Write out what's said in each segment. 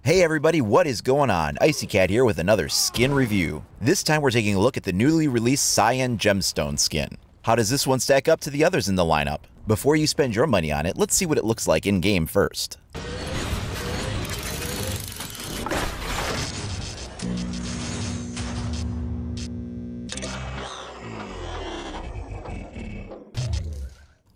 Hey everybody, what is going on? IcyCat here with another skin review. This time we're taking a look at the newly released CYAN gemstone skin. How does this one stack up to the others in the lineup? Before you spend your money on it, let's see what it looks like in-game first.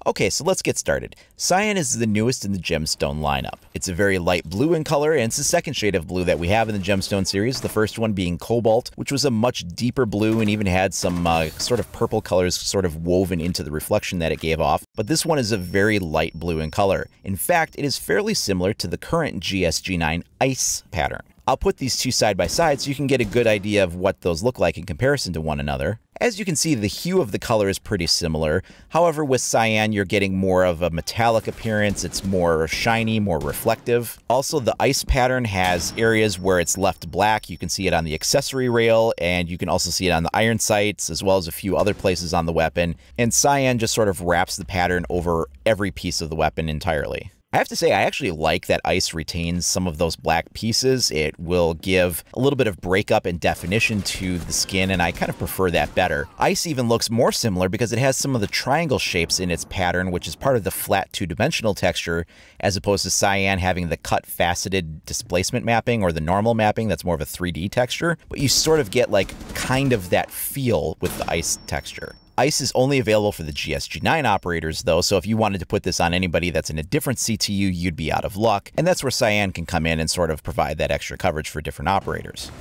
Okay, so let's get started. CYAN is the newest in the gemstone lineup. It's a very light blue in color, and it's the second shade of blue that we have in the gemstone series, the first one being cobalt, which was a much deeper blue and even had some sort of purple colors sort of woven into the reflection that it gave off. But this one is a very light blue in color. In fact, it is fairly similar to the current GSG9 ice pattern. I'll put these two side by side so you can get a good idea of what those look like in comparison to one another. As you can see, the hue of the color is pretty similar. However, with CYAN, you're getting more of a metallic appearance. It's more shiny, more reflective. Also, the ice pattern has areas where it's left black. You can see it on the accessory rail, and you can also see it on the iron sights, as well as a few other places on the weapon. And CYAN just sort of wraps the pattern over every piece of the weapon entirely. I have to say, I actually like that ice retains some of those black pieces. It will give a little bit of breakup and definition to the skin, and I kind of prefer that better. Ice even looks more similar because it has some of the triangle shapes in its pattern, which is part of the flat two-dimensional texture, as opposed to CYAN having the cut faceted displacement mapping or the normal mapping that's more of a 3D texture. But you sort of get like kind of that feel with the ice texture. Ice is only available for the GSG9 operators though, so if you wanted to put this on anybody that's in a different CTU, you'd be out of luck, and that's where CYAN can come in and sort of provide that extra coverage for different operators.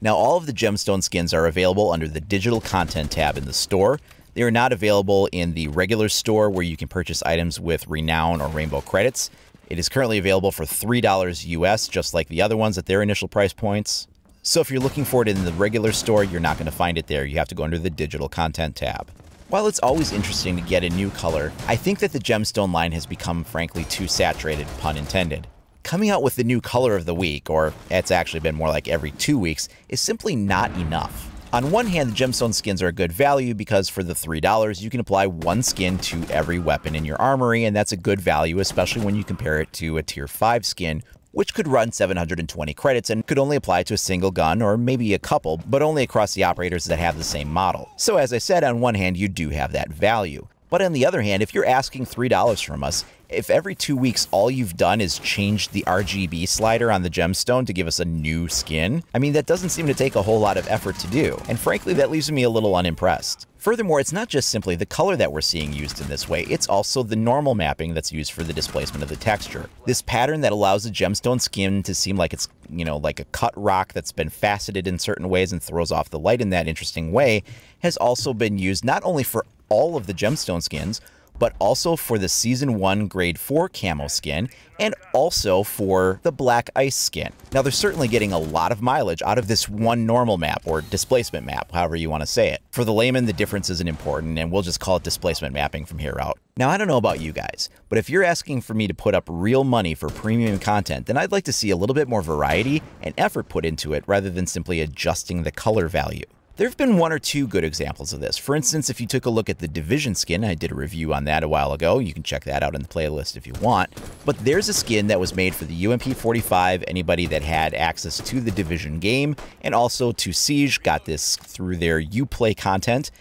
Now, all of the gemstone skins are available under the digital content tab in the store. They are not available in the regular store where you can purchase items with Renown or Rainbow credits. It is currently available for $3 US, just like the other ones at their initial price points. So if you're looking for it in the regular store, you're not going to find it there. You have to go under the digital content tab. While it's always interesting to get a new color, I think that the gemstone line has become, frankly, too saturated, pun intended. Coming out with the new color of the week, or it's actually been more like every 2 weeks, is simply not enough. On one hand, the gemstone skins are a good value because for the $3, you can apply one skin to every weapon in your armory, and that's a good value, especially when you compare it to a tier 5 skin, which could run 720 credits and could only apply to a single gun or maybe a couple, but only across the operators that have the same model. So as I said, on one hand, you do have that value. But on the other hand, if you're asking $3 from us, if every 2 weeks all you've done is change the RGB slider on the gemstone to give us a new skin, I mean, that doesn't seem to take a whole lot of effort to do. And frankly, that leaves me a little unimpressed. Furthermore, it's not just simply the color that we're seeing used in this way, it's also the normal mapping that's used for the displacement of the texture. This pattern that allows the gemstone skin to seem like it's, like a cut rock that's been faceted in certain ways and throws off the light in that interesting way, has also been used not only for all of the gemstone skins, but also for the Season 1 Grade 4 camo skin, and also for the black ice skin. Now, they're certainly getting a lot of mileage out of this one normal map, or displacement map, however you want to say it. For the layman, the difference isn't important, and we'll just call it displacement mapping from here out. Now, I don't know about you guys, but if you're asking for me to put up real money for premium content, then I'd like to see a little bit more variety and effort put into it rather than simply adjusting the color value. There have been one or two good examples of this. For instance, if you took a look at the Division skin, I did a review on that a while ago. You can check that out in the playlist if you want. But there's a skin that was made for the UMP45, anybody that had access to the Division game, and also to Siege, got this through their Uplay content.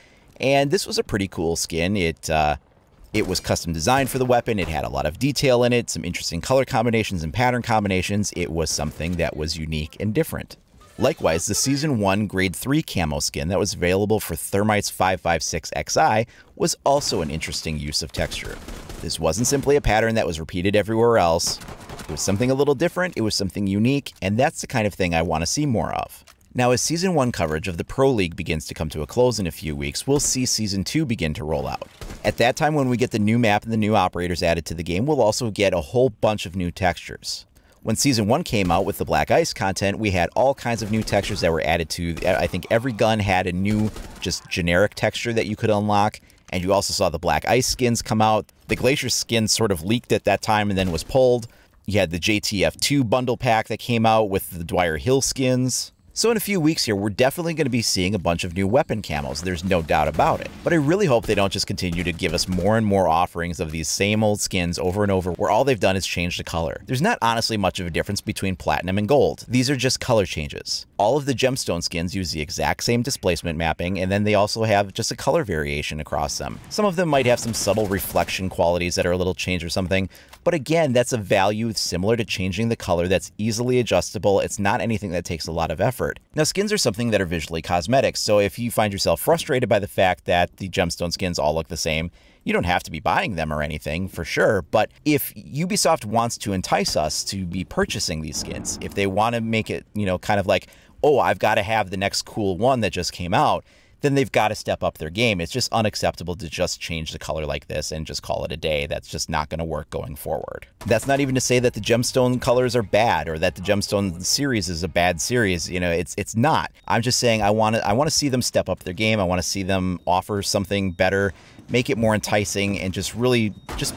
And this was a pretty cool skin. It was custom designed for the weapon. It had a lot of detail in it, some interesting color combinations and pattern combinations. It was something that was unique and different. Likewise, the Season 1 Grade 3 camo skin that was available for Thermite's 556XI was also an interesting use of texture. This wasn't simply a pattern that was repeated everywhere else. It was something a little different, it was something unique, and that's the kind of thing I want to see more of. Now, as Season 1 coverage of the Pro League begins to come to a close in a few weeks, we'll see Season 2 begin to roll out. At that time, when we get the new map and the new operators added to the game, we'll also get a whole bunch of new textures. When Season 1 came out with the Black Ice content, we had all kinds of new textures that were added to. I think every gun had a new, just generic texture that you could unlock, and you also saw the Black Ice skins come out. The Glacier skin sort of leaked at that time and then was pulled. You had the JTF2 bundle pack that came out with the Dwyer Hill skins. So in a few weeks here, we're definitely going to be seeing a bunch of new weapon camos, there's no doubt about it. But I really hope they don't just continue to give us more and more offerings of these same old skins over and over, where all they've done is change the color. There's not honestly much of a difference between platinum and gold. These are just color changes. All of the gemstone skins use the exact same displacement mapping, and then they also have just a color variation across them. Some of them might have some subtle reflection qualities that are a little changed or something, but again, that's a value similar to changing the color that's easily adjustable. It's not anything that takes a lot of effort. Now, skins are something that are visually cosmetic, so if you find yourself frustrated by the fact that the gemstone skins all look the same, you don't have to be buying them or anything, for sure, but if Ubisoft wants to entice us to be purchasing these skins, if they want to make it, kind of like, oh, I've got to have the next cool one that just came out, then they've got to step up their game. It's just unacceptable to just change the color like this and just call it a day. That's just not going to work going forward. That's not even to say that the gemstone colors are bad or that the gemstone series is a bad series. It's not. I'm just saying I want to see them step up their game. I want to see them offer something better, make it more enticing, and just really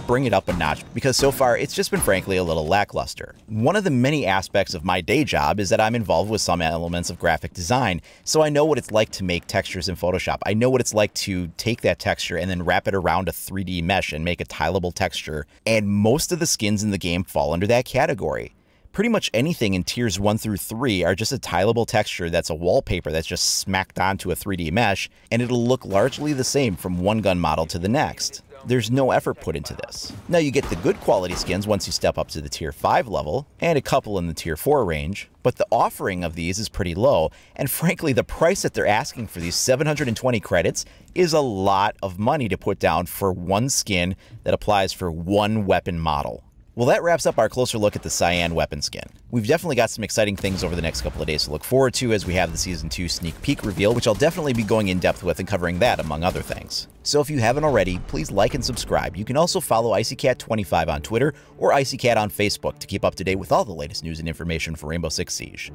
bring it up a notch, because so far it's just been frankly a little lackluster. One of the many aspects of my day job is that I'm involved with some elements of graphic design, so I know what it's like to make textures in Photoshop. I know what it's like to take that texture and then wrap it around a 3D mesh and make a tileable texture, and most of the skins in the game fall under that category. Pretty much anything in tiers 1 through 3 are just a tileable texture that's a wallpaper that's just smacked onto a 3D mesh, and it'll look largely the same from one gun model to the next. There's no effort put into this. Now, you get the good quality skins once you step up to the tier 5 level, and a couple in the tier 4 range, but the offering of these is pretty low, and frankly, the price that they're asking for these 720 credits is a lot of money to put down for one skin that applies for one weapon model. Well, that wraps up our closer look at the CYAN weapon skin. We've definitely got some exciting things over the next couple of days to look forward to as we have the Season 2 sneak peek reveal, which I'll definitely be going in depth with and covering that among other things. So if you haven't already, please like and subscribe. You can also follow IcyCat25 on Twitter or IcyCat on Facebook to keep up to date with all the latest news and information for Rainbow Six Siege.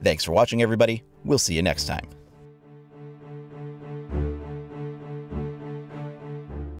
Thanks for watching, everybody. We'll see you next time.